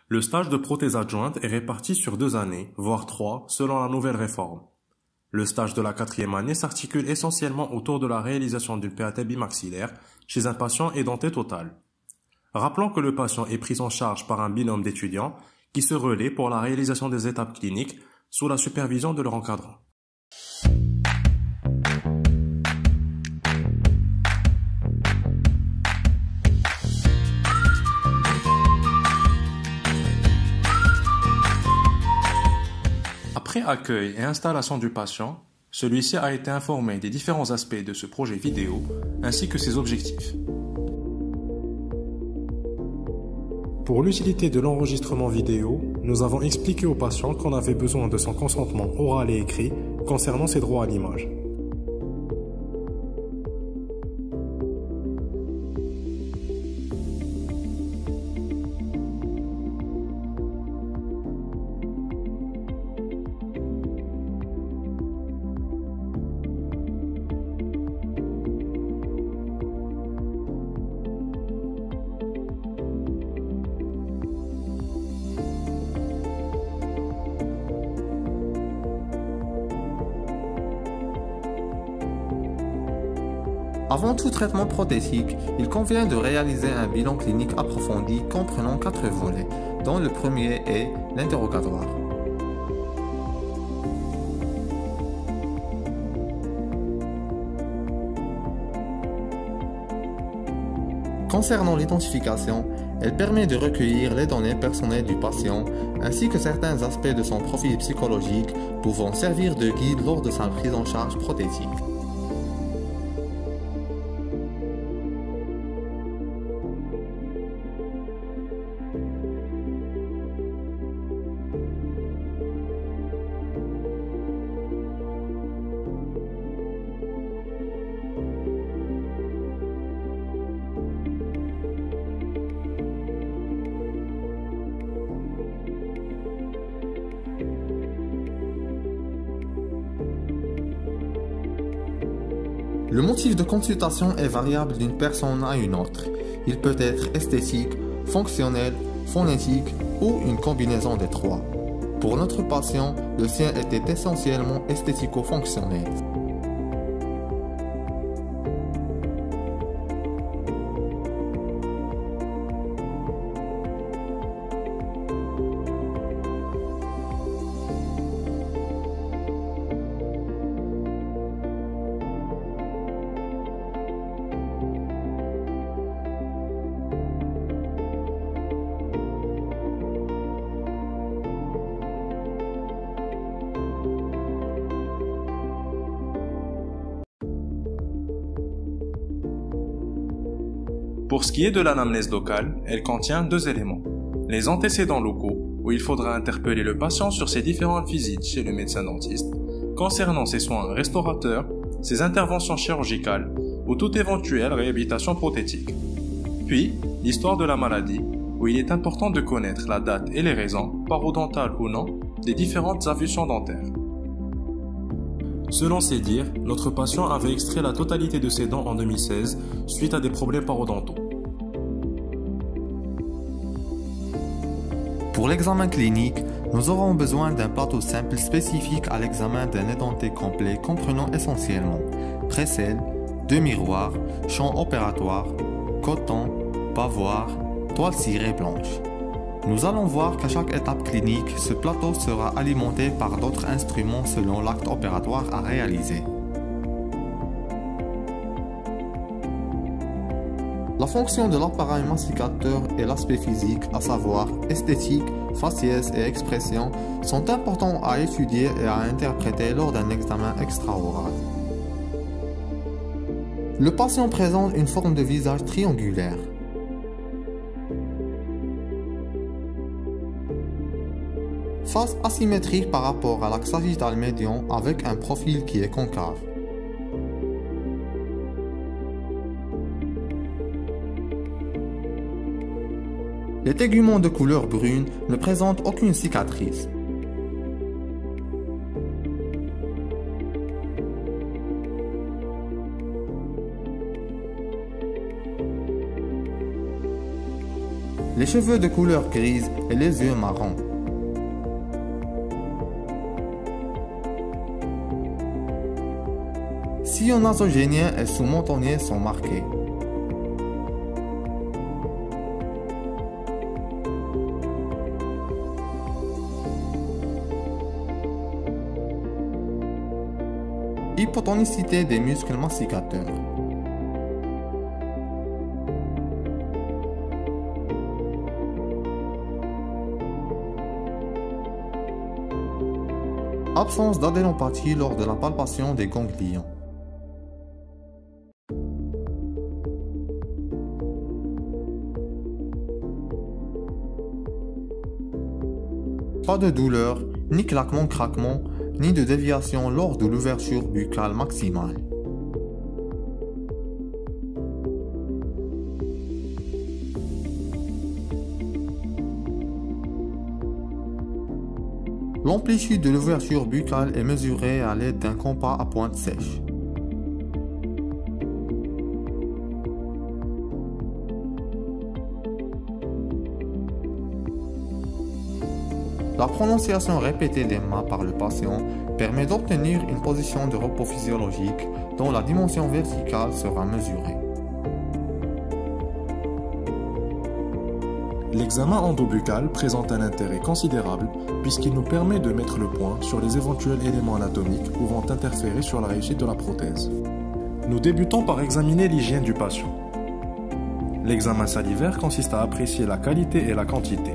Le stage de prothèse adjointe est réparti sur 2 années, voire 3, selon la nouvelle réforme. Le stage de la 4e année s'articule essentiellement autour de la réalisation d'une PAT bimaxillaire chez un patient édenté total. Rappelons que le patient est pris en charge par un binôme d'étudiants qui se relaient pour la réalisation des étapes cliniques sous la supervision de leur encadrant. Après accueil et installation du patient, celui-ci a été informé des différents aspects de ce projet vidéo ainsi que ses objectifs. Pour l'utilité de l'enregistrement vidéo, nous avons expliqué au patient qu'on avait besoin de son consentement oral et écrit concernant ses droits à l'image. Avant tout traitement prothétique, il convient de réaliser un bilan clinique approfondi comprenant 4 volets, dont le premier est l'interrogatoire. Concernant l'identification, elle permet de recueillir les données personnelles du patient ainsi que certains aspects de son profil psychologique pouvant servir de guide lors de sa prise en charge prothétique. Le motif de consultation est variable d'une personne à une autre. Il peut être esthétique, fonctionnel, phonétique ou une combinaison des trois. Pour notre patient, le sien était essentiellement esthético-fonctionnel. Pour ce qui est de l'anamnèse locale, elle contient 2 éléments. Les antécédents locaux, où il faudra interpeller le patient sur ses différentes visites chez le médecin dentiste, concernant ses soins restaurateurs, ses interventions chirurgicales ou toute éventuelle réhabilitation prothétique. Puis, l'histoire de la maladie, où il est important de connaître la date et les raisons, parodontales ou non, des différentes avulsions dentaires. Selon ses dires, notre patient avait extrait la totalité de ses dents en 2016 suite à des problèmes parodontaux. Pour l'examen clinique, nous aurons besoin d'un plateau simple spécifique à l'examen d'un édenté complet comprenant essentiellement précelle, 2 miroirs, champ opératoire, coton, pavoir, toile cirée blanche. Nous allons voir qu'à chaque étape clinique, ce plateau sera alimenté par d'autres instruments selon l'acte opératoire à réaliser. La fonction de l'appareil masticateur et l'aspect physique, à savoir esthétique, faciès et expression, sont importants à étudier et à interpréter lors d'un examen extra-oral. Le patient présente une forme de visage triangulaire. Face asymétrique par rapport à l'axe sagittal médian avec un profil qui est concave. Les téguments de couleur brune ne présentent aucune cicatrice. les cheveux de couleur grise et les yeux marrons. Sillons nasogéniens et sous-montagniers sont marqués. Hypotonicité des muscles masticateurs. Absence d'adénopathie lors de la palpation des ganglions. Pas de douleur, ni claquement-craquement, ni de déviation lors de l'ouverture buccale maximale. L'amplitude de l'ouverture buccale est mesurée à l'aide d'un compas à pointe sèche. La prononciation répétée des mots par le patient permet d'obtenir une position de repos physiologique dont la dimension verticale sera mesurée. L'examen endobuccal présente un intérêt considérable puisqu'il nous permet de mettre le point sur les éventuels éléments anatomiques pouvant interférer sur la réussite de la prothèse. Nous débutons par examiner l'hygiène du patient. L'examen salivaire consiste à apprécier la qualité et la quantité.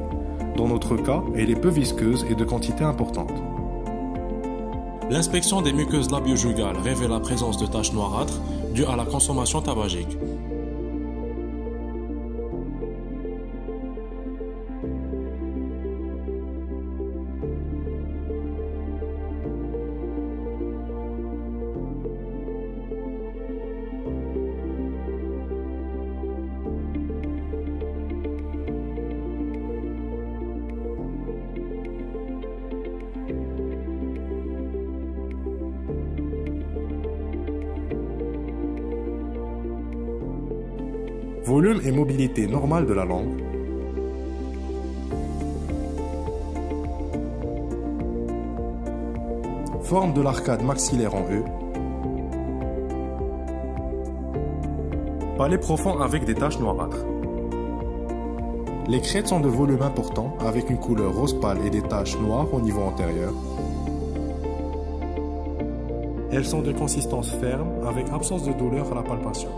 Dans notre cas, elle est peu visqueuse et de quantité importante. L'inspection des muqueuses labio-jugales révèle la présence de taches noirâtres dues à la consommation tabagique. Volume et mobilité normale de la langue. Forme de l'arcade maxillaire en E. Palais profond avec des taches noirâtres. Les crêtes sont de volume important avec une couleur rose pâle et des taches noires au niveau antérieur. Elles sont de consistance ferme avec absence de douleur à la palpation.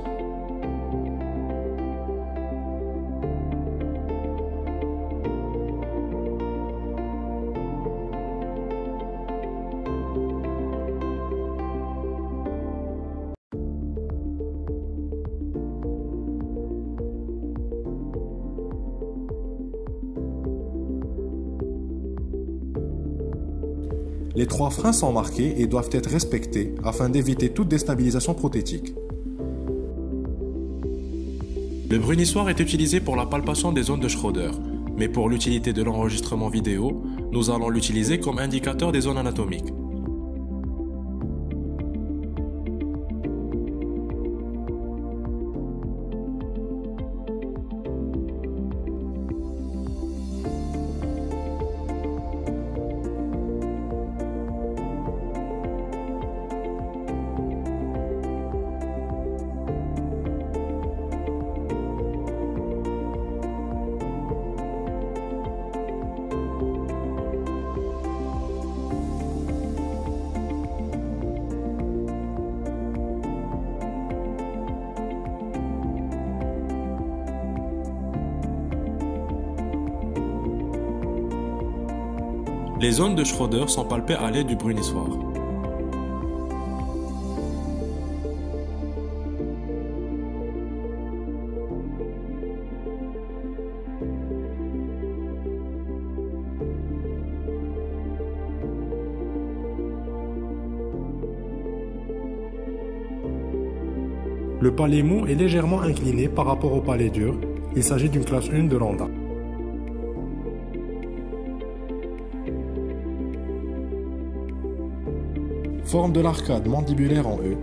Les 3 freins sont marqués et doivent être respectés afin d'éviter toute déstabilisation prothétique. Le brunissoir est utilisé pour la palpation des zones de Schroeder, mais pour l'utilité de l'enregistrement vidéo, nous allons l'utiliser comme indicateur des zones anatomiques. Les zones de Schroeder sont palpées à l'aide du brunissoir. Le palais mou est légèrement incliné par rapport au palais dur. Il s'agit d'une classe 1 de Landa. Forme de l'arcade mandibulaire en E.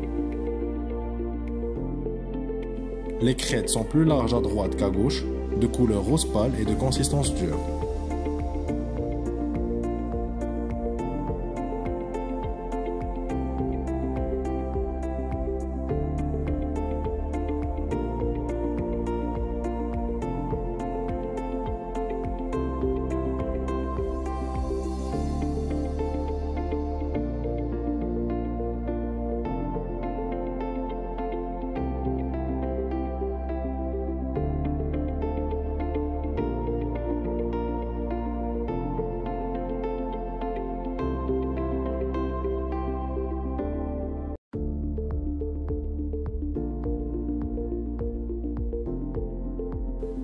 Les crêtes sont plus larges à droite qu'à gauche, de couleur rose pâle et de consistance dure.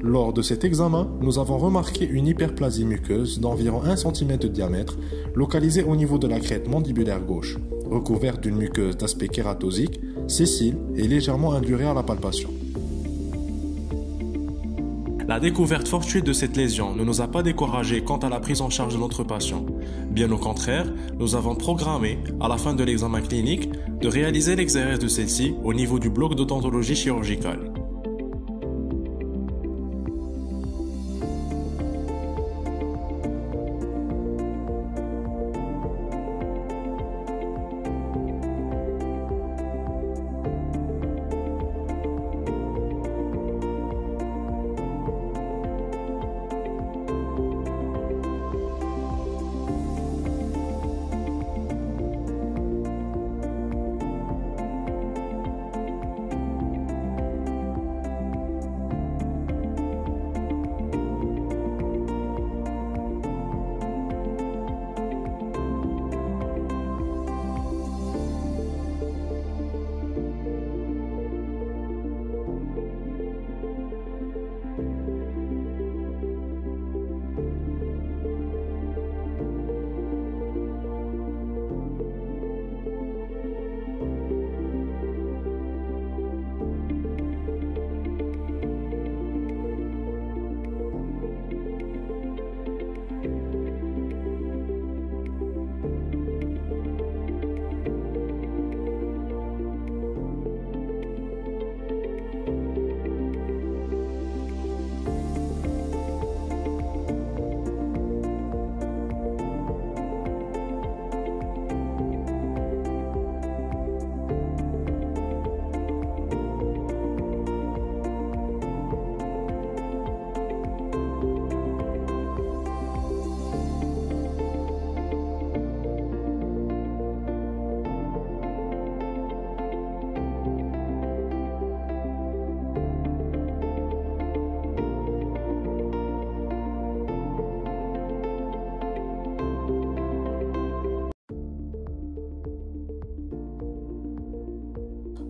Lors de cet examen, nous avons remarqué une hyperplasie muqueuse d'environ 1 cm de diamètre, localisée au niveau de la crête mandibulaire gauche, recouverte d'une muqueuse d'aspect kératosique, sessile et légèrement indurée à la palpation. La découverte fortuite de cette lésion ne nous a pas découragés quant à la prise en charge de notre patient. Bien au contraire, nous avons programmé, à la fin de l'examen clinique, de réaliser l'exérèse de celle-ci au niveau du bloc d'odontologie chirurgicale.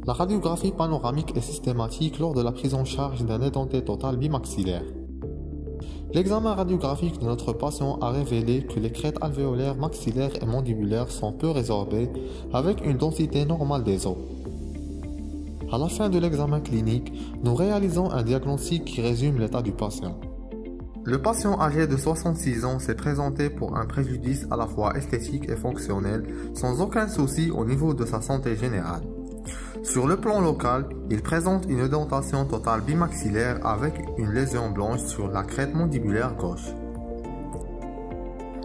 La radiographie panoramique est systématique lors de la prise en charge d'un édenté total bimaxillaire. L'examen radiographique de notre patient a révélé que les crêtes alvéolaires, maxillaires et mandibulaires sont peu résorbées avec une densité normale des os. À la fin de l'examen clinique, nous réalisons un diagnostic qui résume l'état du patient. Le patient âgé de 66 ans s'est présenté pour un préjudice à la fois esthétique et fonctionnel, sans aucun souci au niveau de sa santé générale. Sur le plan local, il présente une édentation totale bimaxillaire avec une lésion blanche sur la crête mandibulaire gauche.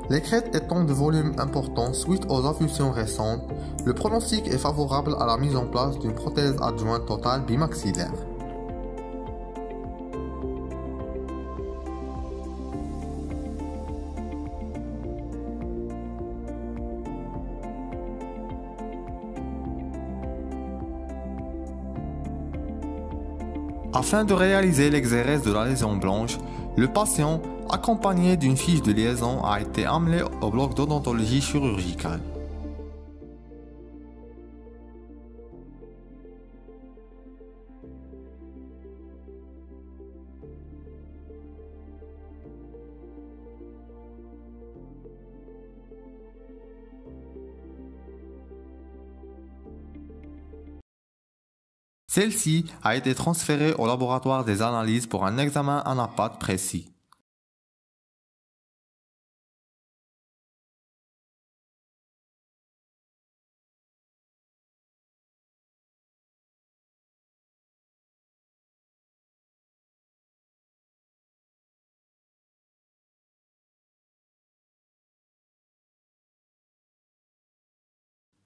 Les crêtes étant de volume important suite aux affusions récentes, le pronostic est favorable à la mise en place d'une prothèse adjointe totale bimaxillaire. Afin de réaliser l'exérèse de la lésion blanche, le patient, accompagné d'une fiche de liaison, a été amené au bloc d'odontologie chirurgicale. Celle-ci a été transférée au laboratoire des analyses pour un examen anapathe précis.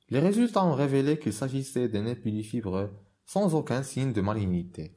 Les résultats ont révélé qu'il s'agissait d'un épilus fibreux sans aucun signe de malignité.